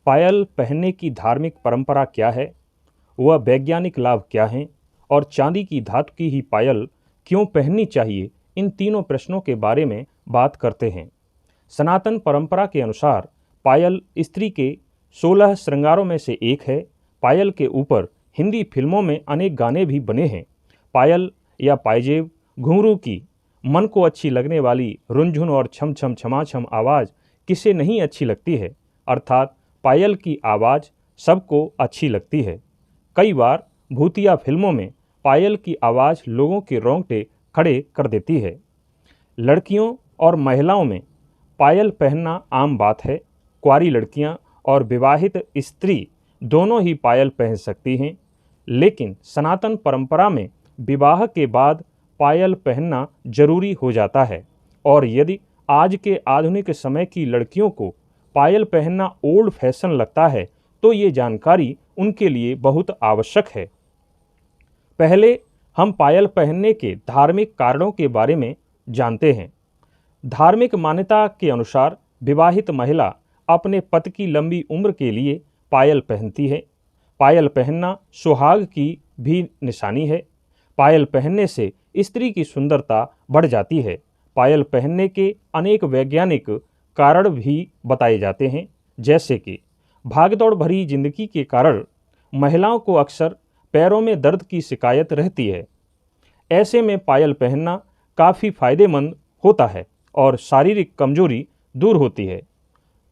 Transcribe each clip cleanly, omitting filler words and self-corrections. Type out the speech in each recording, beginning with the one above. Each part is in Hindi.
पायल पहनने की धार्मिक परंपरा क्या है, वह वैज्ञानिक लाभ क्या हैं और चांदी की धातु की ही पायल क्यों पहननी चाहिए, इन तीनों प्रश्नों के बारे में बात करते हैं। सनातन परंपरा के अनुसार पायल स्त्री के 16 श्रृंगारों में से एक है। पायल के ऊपर हिंदी फिल्मों में अनेक गाने भी बने हैं। पायल या पायजेब घुंघरू की मन को अच्छी लगने वाली रुनझुन और छम छम छमाछम आवाज़ किसे नहीं अच्छी लगती है, अर्थात पायल की आवाज़ सबको अच्छी लगती है। कई बार भूतिया फिल्मों में पायल की आवाज़ लोगों के रोंगटे खड़े कर देती है। लड़कियों और महिलाओं में पायल पहनना आम बात है। कुंवारी लड़कियां और विवाहित स्त्री दोनों ही पायल पहन सकती हैं, लेकिन सनातन परंपरा में विवाह के बाद पायल पहनना जरूरी हो जाता है। और यदि आज के आधुनिक समय की लड़कियों को पायल पहनना ओल्ड फैशन लगता है तो ये जानकारी उनके लिए बहुत आवश्यक है। पहले हम पायल पहनने के धार्मिक कारणों के बारे में जानते हैं। धार्मिक मान्यता के अनुसार विवाहित महिला अपने पति की लंबी उम्र के लिए पायल पहनती है। पायल पहनना सुहाग की भी निशानी है। पायल पहनने से स्त्री की सुंदरता बढ़ जाती है। पायल पहनने के अनेक वैज्ञानिक कारण भी बताए जाते हैं, जैसे कि भागदौड़ भरी जिंदगी के कारण महिलाओं को अक्सर पैरों में दर्द की शिकायत रहती है। ऐसे में पायल पहनना काफ़ी फायदेमंद होता है और शारीरिक कमजोरी दूर होती है।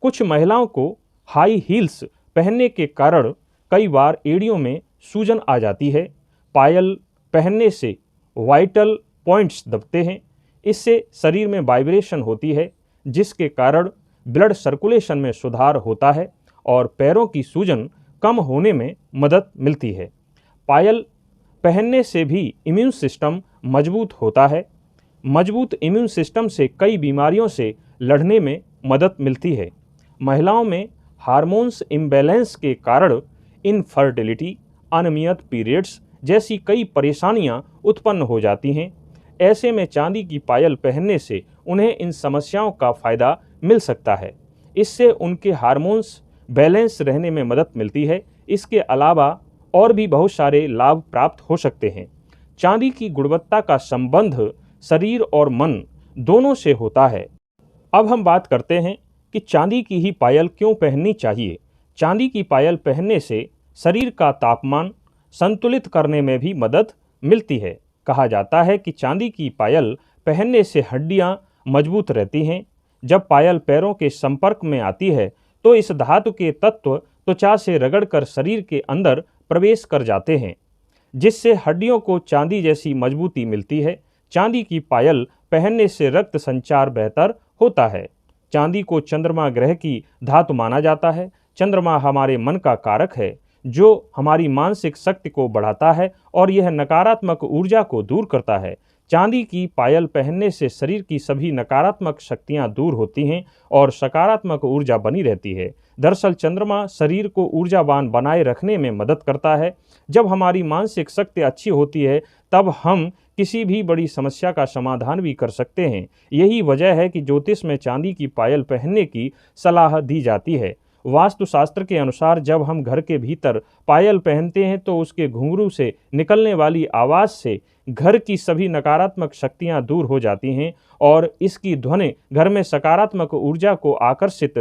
कुछ महिलाओं को हाई हील्स पहनने के कारण कई बार एड़ियों में सूजन आ जाती है। पायल पहनने से वाइटल पॉइंट्स दबते हैं। इससे शरीर में वाइब्रेशन होती है, जिसके कारण ब्लड सर्कुलेशन में सुधार होता है और पैरों की सूजन कम होने में मदद मिलती है। पायल पहनने से भी इम्यून सिस्टम मजबूत होता है। मजबूत इम्यून सिस्टम से कई बीमारियों से लड़ने में मदद मिलती है। महिलाओं में हार्मोन्स इम्बैलेंस के कारण इनफर्टिलिटी, अनियमित पीरियड्स जैसी कई परेशानियां उत्पन्न हो जाती हैं। ऐसे में चांदी की पायल पहनने से उन्हें इन समस्याओं का फ़ायदा मिल सकता है। इससे उनके हार्मोन्स बैलेंस रहने में मदद मिलती है। इसके अलावा और भी बहुत सारे लाभ प्राप्त हो सकते हैं। चांदी की गुणवत्ता का संबंध शरीर और मन दोनों से होता है। अब हम बात करते हैं कि चांदी की ही पायल क्यों पहननी चाहिए। चांदी की पायल पहनने से शरीर का तापमान संतुलित करने में भी मदद मिलती है। कहा जाता है कि चांदी की पायल पहनने से हड्डियां मजबूत रहती हैं। जब पायल पैरों के संपर्क में आती है तो इस धातु के तत्व त्वचा से रगड़कर शरीर के अंदर प्रवेश कर जाते हैं, जिससे हड्डियों को चांदी जैसी मजबूती मिलती है। चांदी की पायल पहनने से रक्त संचार बेहतर होता है। चांदी को चंद्रमा ग्रह की धातु माना जाता है। चंद्रमा हमारे मन का कारक है, जो हमारी मानसिक शक्ति को बढ़ाता है और यह नकारात्मक ऊर्जा को दूर करता है। चांदी की पायल पहनने से शरीर की सभी नकारात्मक शक्तियां दूर होती हैं और सकारात्मक ऊर्जा बनी रहती है। दरअसल चंद्रमा शरीर को ऊर्जावान बनाए रखने में मदद करता है। जब हमारी मानसिक शक्ति अच्छी होती है तब हम किसी भी बड़ी समस्या का समाधान भी कर सकते हैं। यही वजह है कि ज्योतिष में चांदी की पायल पहनने की सलाह दी जाती है। वास्तुशास्त्र के अनुसार जब हम घर के भीतर पायल पहनते हैं तो उसके घुंघरू से निकलने वाली आवाज़ से घर की सभी नकारात्मक शक्तियां दूर हो जाती हैं और इसकी ध्वनि घर में सकारात्मक ऊर्जा को आकर्षित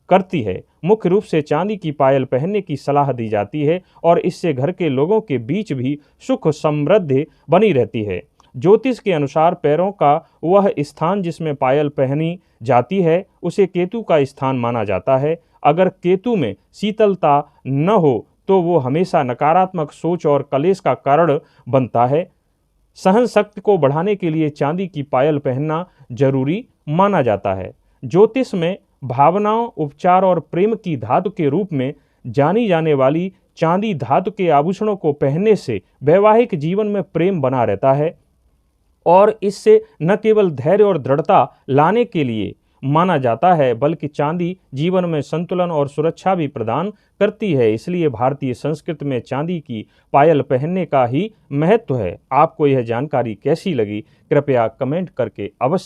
करती है। मुख्य रूप से चांदी की पायल पहनने की सलाह दी जाती है और इससे घर के लोगों के बीच भी सुख समृद्धि बनी रहती है। ज्योतिष के अनुसार पैरों का वह स्थान जिसमें पायल पहनी जाती है उसे केतु का स्थान माना जाता है। अगर केतु में शीतलता न हो तो वो हमेशा नकारात्मक सोच और कलेश का कारण बनता है। सहन शक्ति को बढ़ाने के लिए चांदी की पायल पहनना जरूरी माना जाता है। ज्योतिष में भावनाओं, उपचार और प्रेम की धातु के रूप में जानी जाने वाली चांदी धातु के आभूषणों को पहनने से वैवाहिक जीवन में प्रेम बना रहता है और इससे न केवल धैर्य और दृढ़ता लाने के लिए माना जाता है बल्कि चांदी जीवन में संतुलन और सुरक्षा भी प्रदान करती है। इसलिए भारतीय संस्कृति में चांदी की पायल पहनने का ही महत्व है। आपको यह जानकारी कैसी लगी कृपया कमेंट करके अवश्य